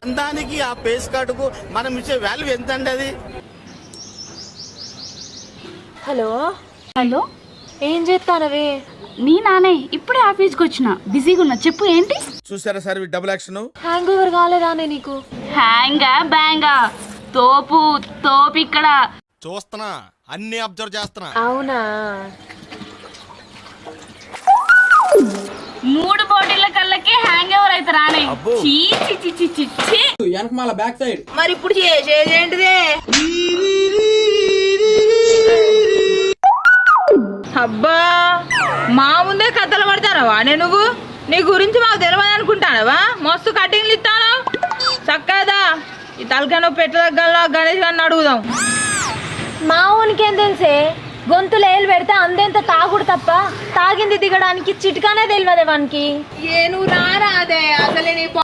దానికి ఆ పేస్ కార్డుకు మనం ఇచ్చే వాల్యూ ఎంత అండి అది? హలో హలో, ఏం చేస్తానవే? నీ నానే ఇప్పుడే ఆఫీస్కి వచ్చిన, బిజీగా ఉన్నా. చెప్పు ఏంటి? చూసారా sir double action? Hangover కాలేదానే నీకు? హ్యాంగా బ్యాంగా తోపు తోపు ఇక్కడ చూస్తున్నా, అన్ని అబ్జర్వ్ చేస్తున్నా. అవునా? 3 బాటిళ్ళ కళ్ళకి హ్యాంగ్ ఓవర్ అయితే రానే. చీ చీ చీ చీ చీ చీ. వెనకమాల బ్యాక్ సైడ్. మరి ఇప్పుడు చేసేది ఏంటిదే? అబ్బా, మా ముందే కథలు పడతానవా నువ్వు? నీ గురించి మాకు తెలియదు అనుకుంటానవా? మస్తు కటింగ్లు ఇస్తాను చక్కదా. ఈ తలకాయ పెట్టదగ్గల గణేష్ గారిని అడుగుదాం. మా ఊనికేం తెలిసే? గొంతులు ఏలు పెడితే అందెంత తాగుడు తప్ప తాగింది దిగడానికి చిటికానే తెలియదే వానికి. ఏ నువ్వు రారా అదే అసలే నీ